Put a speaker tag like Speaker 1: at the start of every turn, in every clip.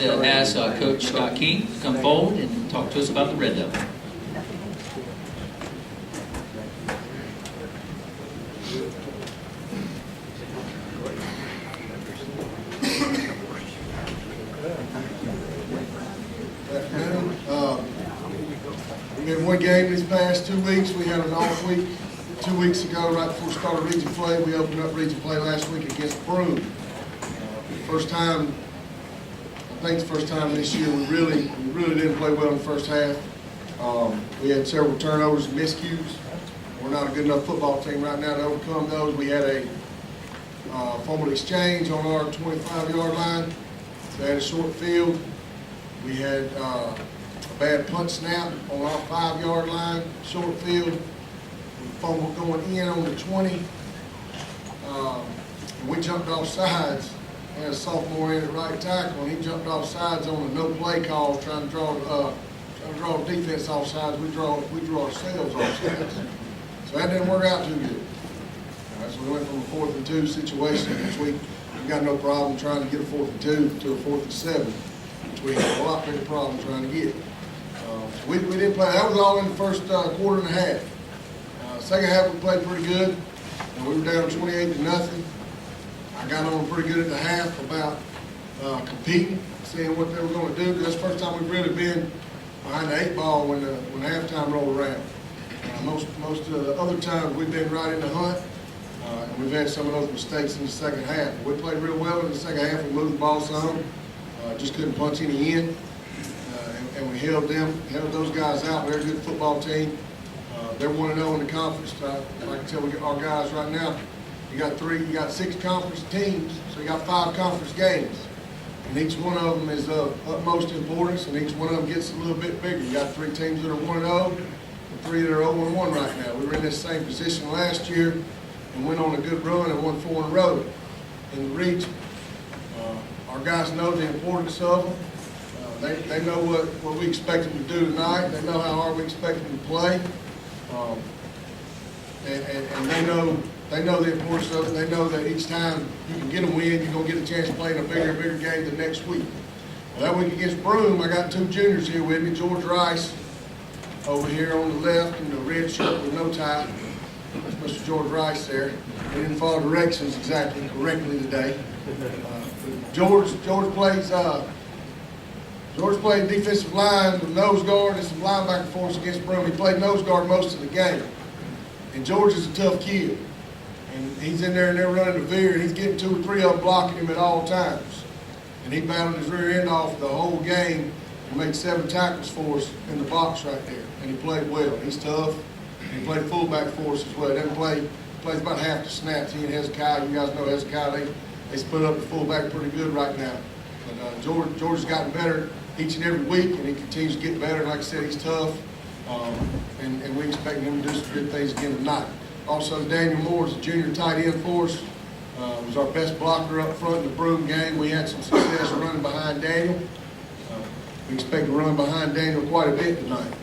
Speaker 1: like to ask Coach Scott King to come forward and talk to us about the Red Devil.
Speaker 2: We had one game these past 2 weeks. We had an off week 2 weeks ago, right before we started region play. We opened up region play last week against Broome. First time, I think it's the first time this year we really didn't play well in the first half. We had several turnovers and miscues. We're not a good enough football team right now to overcome those. We had a fumble exchange on our 25-yard line. We had a short field. We had a bad punt snap on our 5-yard line, short field. We fumbled going in on the 20. And we jumped off sides. We had a sophomore in at right tackle, and he jumped off sides on a no play call, trying to draw defense off sides. We draw ourselves off sides. So that didn't work out too good. So we went from a 4th and 2 situation, which we got no problem trying to get a 4th and 2 to a 4th and 7, which we had a lot bigger problem trying to get. So we didn't play. That was all in the first quarter and a half. Second half we played pretty good, and we were down 28-0. I got on pretty good at the half about competing, seeing what they were going to do. Because that's the first time we've really been behind the 8 ball when halftime rolled around. Most of the other times we've been right in the hunt, and we've had some of those mistakes in the second half. We played real well in the second half. We moved the ball some, just couldn't punch any in, and we held those guys out. They're a good football team. They're 1-0 in the conference. I can tell our guys right now. You got 6 conference teams, so you got 5 conference games. And each one of them is of utmost importance, and each one of them gets a little bit bigger. You got 3 teams that are 1-0 and 3 that are 0-1 right now. We were in this same position last year and went on a good run and won 4 in a row in the region. Our guys know the importance of them. They know what we expect them to do tonight. They know how hard we expect them to play. And they know the importance of it. They know that each time you can get a win, you're going to get a chance to play in a bigger game the next week. Well, that week against Broome, I got 2 juniors here with me. George Rice over here on the left in the red shirt with no tie. That's Mr. George Rice there. He didn't follow directions exactly correctly today. George played defensive line with nose guard and some linebacker for us against Broome. He played nose guard most of the game. And George is a tough kid. And he's in there and they're running the veer, and he's getting 2 or 3 of them blocking him at all times. And he battled his rear end off the whole game and made 7 tackles for us in the box right there. And he played well. He's tough. And he played fullback for us as well. He plays about half the snaps. He and Hezekiah, you guys know Hezekiah, they split up the fullback pretty good right now. But George has gotten better each and every week, and he continues to get better. Like I said, he's tough. And we expect him to do some good things again tonight. Also, Daniel Moore is a junior tight end for us. Was our best blocker up front in the Broome game. We had some success running behind Daniel. We expect to run behind Daniel quite a bit tonight.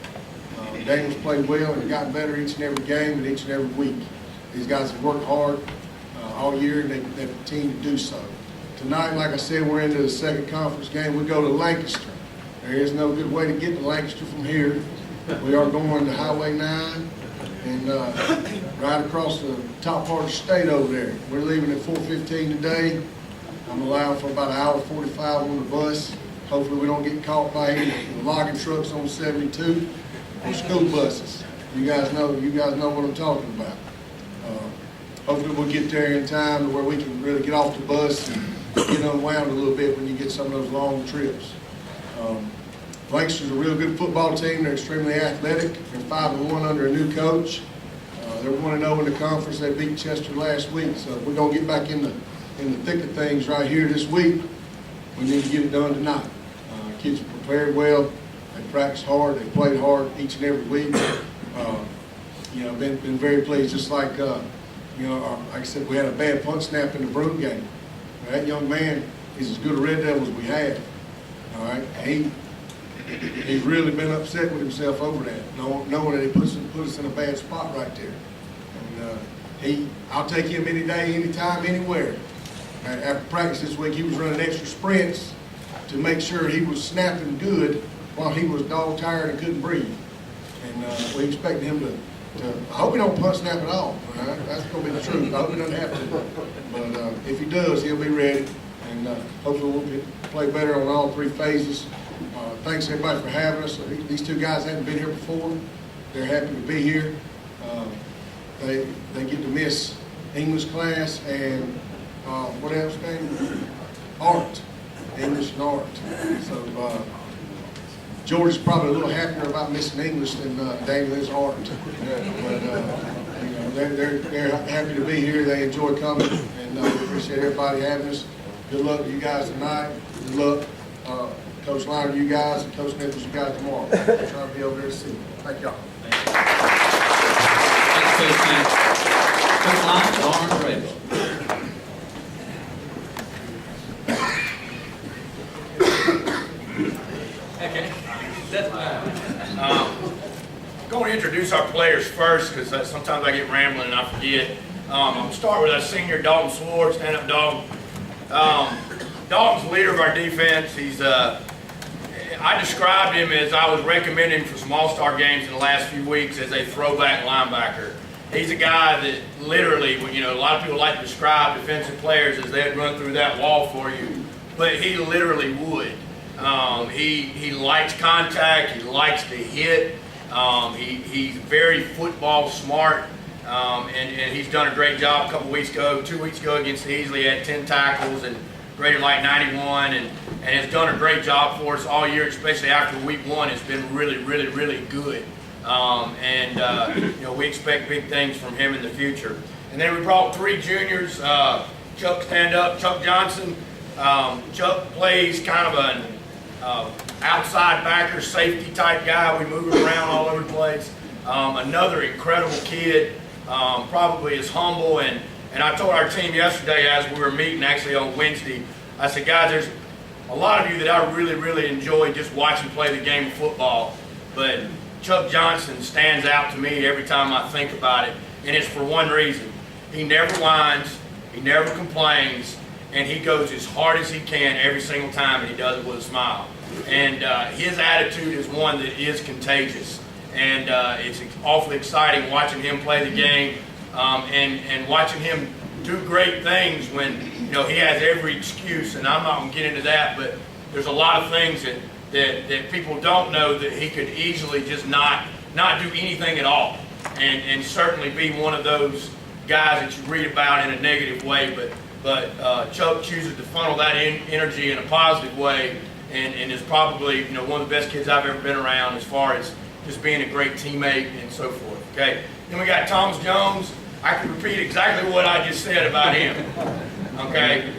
Speaker 2: Daniel's played well and gotten better each and every game and each and every week. These guys have worked hard all year, and they've continued to do so. Tonight, like I said, we're into the second conference game. We go to Lancaster. There is no good way to get to Lancaster from here. We are going to Highway 9 and right across the top part of the state over there. We're leaving at 4:15 today. I'm allowed for about 1:45 on the bus. Hopefully we don't get caught by any logging trucks on 72 or school buses. You guys know what I'm talking about. Hopefully we'll get there in time to where we can really get off the bus and get unwound a little bit when you get some of those long trips. Lancaster's a real good football team. They're extremely athletic. They're 5-1 under a new coach. They're 1-0 in the conference. They beat Chester last week. So we're going to get back in the thick of things right here this week. We need to get it done tonight. Kids are prepared well. They practice hard. They played hard each and every week. Been very pleased. Just like like I said, we had a bad punt snap in the Broome game. That young man is as good a Red Devil as we have. All right, he's really been upset with himself over that, knowing that he put us in a bad spot right there. And I'll take him any day, anytime, anywhere. After practice this week, he was running extra sprints to make sure he was snapping good while he was dog tired and couldn't breathe. And we expect him to I hope he don't punt snap at all. That's going to be the truth. I hope he doesn't have to. But if he does, he'll be ready. And hopefully we'll play better on all three phases. Thanks everybody for having us. These two guys haven't been here before. They're happy to be here. They get to miss English class and what else, name? Art. English and art. So George is probably a little happier about missing English than Daniel is art. But you know, they're happy to be here. They enjoy coming, and we appreciate everybody having us. Good luck to you guys tonight. Good luck, Coach Liner, you guys, and Coach Nichols, you guys tomorrow. We're trying to be over there to see you. Thank y'all.
Speaker 1: Thanks, Coach King. Coach Lyons, Orange Rebel.
Speaker 3: Okay. I'm going to introduce our players first because sometimes I get rambling and I forget. I'm going to start with our senior, Dalton Sword, stand-up Dalton. Dalton's the leader of our defense. He's I described him as I was recommending him for some all-star games in the last few weeks as a throwback linebacker. He's a guy that literally, you know, a lot of people like to describe defensive players as they'd run through that wall for you, but he literally would. He likes contact. He likes to hit. He's very football smart, and he's done a great job. A couple weeks ago, 2 weeks ago against Easley, he had 10 tackles and graded like 91, and has done a great job for us all year, especially after week 1. It's been really, really, really good. You know, we expect big things from him in the future. And then we brought 3 juniors. Chuck, stand up. Chuck Johnson. Chuck plays kind of an outside backer, safety type guy. We move him around all over the place. Another incredible kid, probably is humble. And I told our team yesterday as we were meeting actually on Wednesday, I said, guys, there's a lot of you that I really, really enjoy just watching play the game of football. But Chuck Johnson stands out to me every time I think about it. And it's for one reason. He never whines, he never complains, and he goes as hard as he can every single time, and he does it with a smile. And his attitude is one that is contagious. And it's awfully exciting watching him play the game and watching him do great things when, you know, he has every excuse. And I'm not going to get into that, but there's a lot of things that people don't know that he could easily just not do anything at all. And certainly be one of those guys that you read about in a negative way. But Chuck chooses to funnel that energy in a positive way, and is probably, you know, one of the best kids I've ever been around as far as just being a great teammate and so forth. Okay. Then we got Thomas Jones. I can repeat exactly what I just said about him. Okay.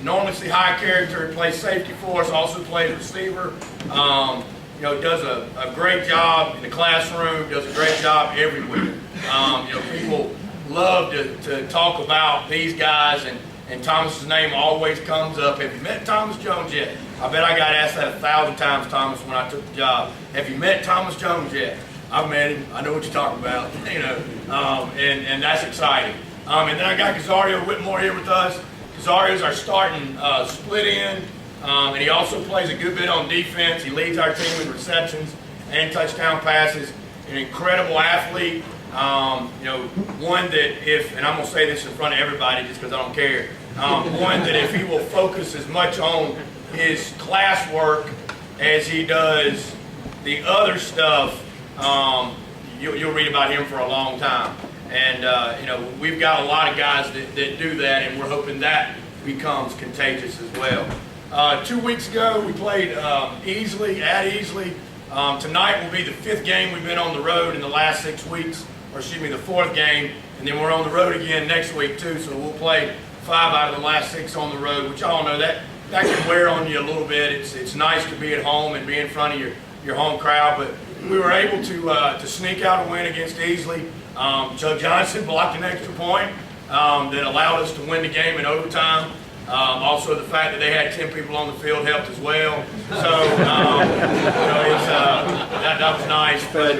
Speaker 3: Enormously high character. Plays safety for us. Also plays receiver. You know, does a great job in the classroom. Does a great job everywhere. You know, people love to talk about these guys, and Thomas's name always comes up. Have you met Thomas Jones yet? I bet I got asked that 1,000 times, Thomas, when I took the job. Have you met Thomas Jones yet? I've met him. I know what you're talking about. You know, and that's exciting. And then I got Casario Whitmore here with us. Casario's our starting split end, and he also plays a good bit on defense. He leads our team in receptions and touchdown passes. An incredible athlete. You know, one that if, and I'm going to say this in front of everybody just because I don't care, one that if he will focus as much on his classwork as he does the other stuff, you'll read about him for a long time. And, you know, we've got a lot of guys that do that, and we're hoping that becomes contagious as well. 2 weeks ago, we played Easley, at Easley. Tonight will be the 5th game we've been on the road in the last 6 weeks, or excuse me, the 4th game, and then we're on the road again next week too, so we'll play 5 out of the last 6 on the road, which y'all know that can wear on you a little bit. It's nice to be at home and be in front of your home crowd, but we were able to sneak out a win against Easley. Chuck Johnson blocked an extra point that allowed us to win the game in overtime. Also, the fact that they had 10 people on the field helped as well. So, you know, that was nice. But,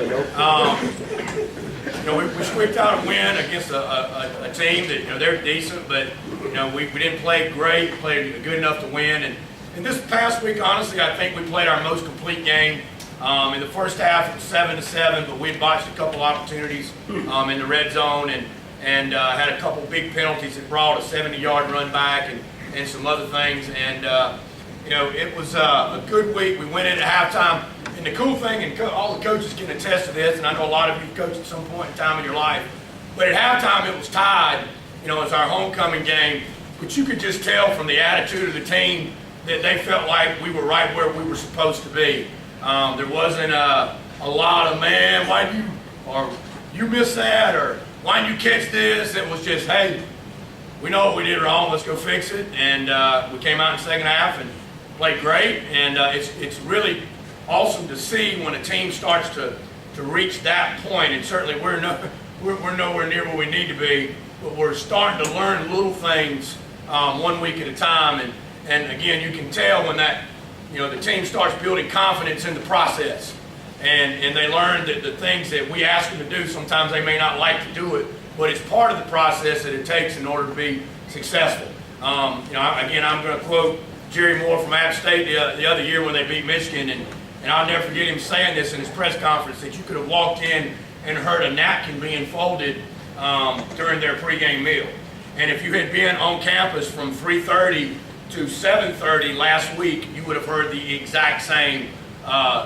Speaker 3: you know, we squeaked out a win against a team that, you know, they're decent, but, you know, we didn't play great, played good enough to win. And this past week, honestly, I think we played our most complete game. In the first half, it was 7-7, but we had botched a couple opportunities in the red zone and had a couple big penalties that brought a 70-yard run back and some other things. And, you know, it was a good week. We went in at halftime. And the cool thing, and all the coaches can attest to this, and I know a lot of you coached at some point in time in your life, but at halftime it was tied. You know, it's our homecoming game, but you could just tell from the attitude of the team that they felt like we were right where we were supposed to be. There wasn't a lot of, man, why you, or you missed that, or why didn't you catch this? It was just, hey, we know what we did wrong, let's go fix it. And we came out in the second half and played great, and it's really awesome to see when a team starts to reach that point. And certainly we're nowhere near where we need to be, but we're starting to learn little things one week at a time. And again, you can tell when that, you know, the team starts building confidence in the process, and they learn that the things that we ask them to do, sometimes they may not like to do it, but it's part of the process that it takes in order to be successful. You know, again, I'm going to quote Jerry Moore from App State the other year when they beat Michigan, and I'll never forget him saying this in his press conference, that you could have walked in and heard a napkin being folded during their pregame meal. And if you had been on campus from 3:30 to 7:30 last week, you would have heard the exact same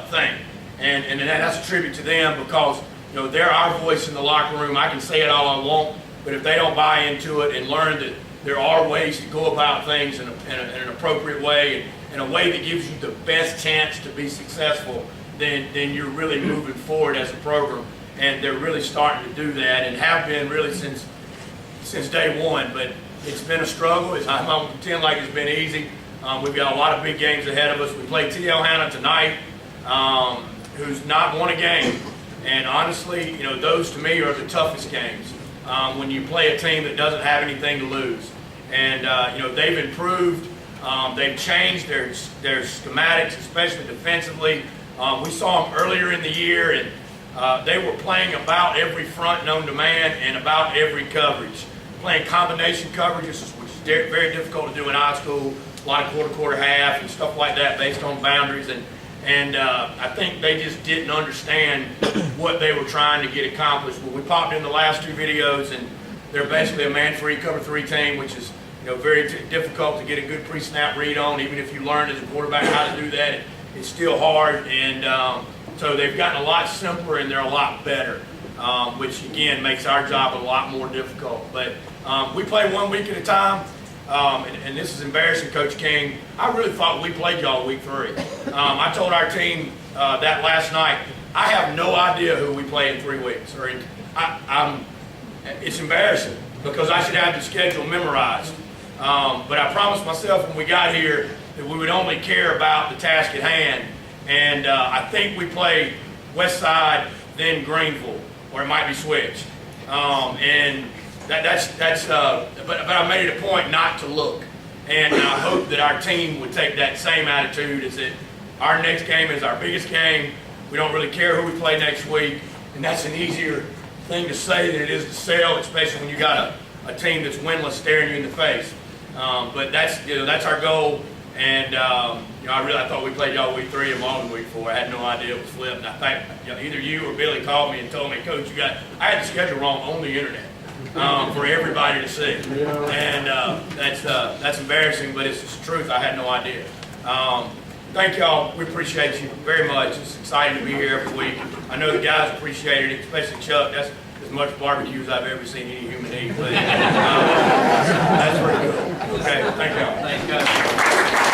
Speaker 3: thing. And that's a tribute to them, because, you know, they're our voice in the locker room. I can say it all I want, but if they don't buy into it and learn that there are ways to go about things in an appropriate way, in a way that gives you the best chance to be successful, then you're really moving forward as a program. And they're really starting to do that, and have been really since day one. But it's been a struggle. I don't pretend like it's been easy. We've got a lot of big games ahead of us. We play T.L. Hanna tonight, who's not won a game. And honestly, you know, those to me are the toughest games, when you play a team that doesn't have anything to lose. And you know, they've improved. They've changed their schematics, especially defensively. We saw them earlier in the year, and they were playing about every front known to man and about every coverage. Playing combination coverages, which is very difficult to do in high school. A lot of quarter, half, and stuff like that based on boundaries. And I think they just didn't understand what they were trying to get accomplished. But we popped in the last two videos, and they're basically a man-free cover-3 team, which is, you know, very difficult to get a good pre-snap read on. Even if you learn as a quarterback how to do that, it's still hard. And so they've gotten a lot simpler, and they're a lot better, which again makes our job a lot more difficult. But we play 1 week at a time. And this is embarrassing, Coach King. I really thought we played y'all week 3. I told our team that last night. I have no idea who we play in 3 weeks. It's embarrassing, because I should have the schedule memorized. But I promised myself when we got here that we would only care about the task at hand. And I think we play West Side, then Greenville, or it might be switched. But I made it a point not to look. And I hope that our team would take that same attitude, is that our next game is our biggest game. We don't really care who we play next week. And that's an easier thing to say than it is to sell, especially when you got a team that's winless staring you in the face. But that's our goal. And I thought we played y'all week 3 and Malden week 4. I had no idea it was flipped. And I think either you or Billy called me and told me, Coach, I had the schedule wrong on the internet. For everybody to see, and that's embarrassing, but it's the truth. I had no idea. Thank y'all. We appreciate you very much. It's exciting to be here every week. I know the guys appreciate it, especially Chuck. That's as much barbecue as I've ever seen any human eat. But that's pretty good. Okay, thank y'all.
Speaker 1: Thank you.